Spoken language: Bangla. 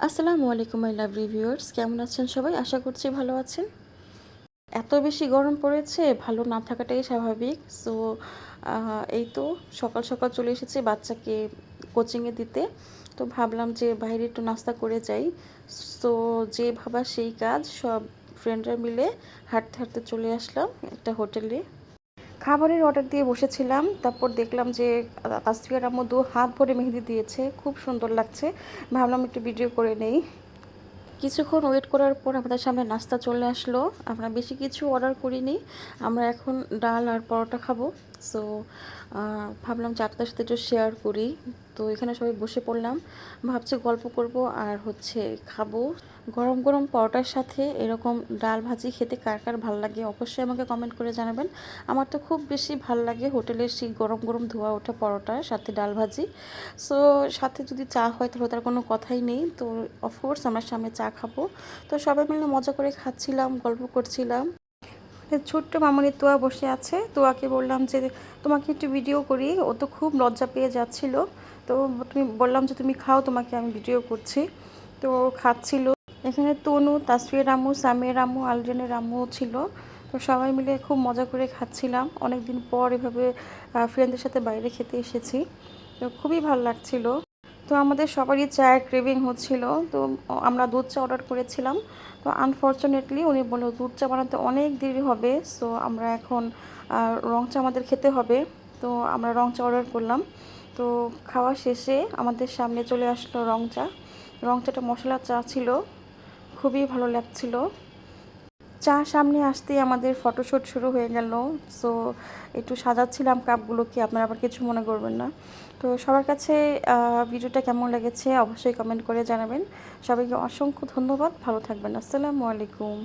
আসসালামু আলাইকুম মাই লাভলি ভিউয়ার্স, কেমন আছেন সবাই? আশা করছি ভালো আছেন। এত বেশি গরম পড়েছে, ভালো না থাকাটাই স্বাভাবিক। সো এই তো সকাল সকাল চলে এসেছি বাচ্চাকে কোচিংয়ে দিতে। তো ভাবলাম যে বাইরে একটু নাস্তা করে যাই। সো যে ভাবা সেই কাজ, সব ফ্রেন্ডরা মিলে হাঁটতে হাঁটতে চলে আসলাম একটা হোটেলে। খাবারের অর্ডার দিয়ে বসেছিলাম, তারপর দেখলাম যে তাসফিয়ার আম্মু হাত ভরে মেহেদি দিয়েছে, খুব সুন্দর লাগছে। ভাবলাম একটু ভিডিও করে নেই। কিছুক্ষণ ওয়েট করার পর আমাদের সামনে নাস্তা চলে আসলো। আমরা বেশি কিছু অর্ডার করিনি, আমরা এখন ডাল আর পরোটা খাবো। সো ভাবলাম যে আপনাদের সাথে একটু শেয়ার করি। তো এখানে সবাই বসে পড়লাম, ভাবছি গল্প করব আর খাবো। গরম গরম পরোটার সাথে এরকম ডাল ভাজি খেতে কার কার ভালো লাগে অবশ্যই আমাকে কমেন্ট করে জানাবেন। আমার তো খুব বেশি ভালো লাগে হোটেলের সেই গরম গরম ধোয়া ওঠা পরোটার সাথে ডাল ভাজি। সো সাথে যদি চা হয় তাহলে তার কোনো কথাই নেই। তো অফকোর্স আমার সামনে চা খাবো। তো সবাই মিলে মজা করে খাচ্ছিলাম, গল্প করছিলাম। ছোট্ট মামুনি তোয়া বসে আছে, তোয়াকে বললাম যে তোমাকে একটু ভিডিও করি, ও তো খুব লজ্জা পেয়ে যাচ্ছিল। তো তুমি বললাম যে তুমি খাও, তোমাকে আমি ভিডিও করছি। তো খাচ্ছিল। এখানে তনু, তাসফিয়ার আম্মু, সামিয়ার আম্মু, আলজানের আম্মুও ছিল। তো সবাই মিলে খুব মজা করে খাচ্ছিলাম। অনেক দিন পর এভাবে ফ্রেন্ডদের সাথে বাইরে খেতে এসেছি, তো খুবই ভালো লাগছিল। তো আমাদের সবারই চায়ের ক্রেভিং হচ্ছিল। তো আমরা দুধ চা অর্ডার করেছিলাম। তো আনফর্চুনেটলি উনি বলল দুধ চা বানাতে অনেক দেরি হবে। সো আমরা এখন রং চা আমাদের খেতে হবে। তো আমরা রং চা অর্ডার করলাম। তো খাওয়া শেষে আমাদের সামনে চলে আসলো রং চা। রং চাটা মশলা চা ছিল, খুবই ভালো লাগছিল। চা সামনে আসতেই আমাদের ফটোশ্যুট শুরু হয়ে গেল। সো একটু সাজাচ্ছিলাম কাপগুলোকে, আপনারা আবার কিছু মনে করবেন না। তো সবার কাছে ভিডিওটা কেমন লেগেছে অবশ্যই কমেন্ট করে জানাবেন। সবাইকে অসংখ্য ধন্যবাদ, ভালো থাকবেন। আসসালামু আলাইকুম।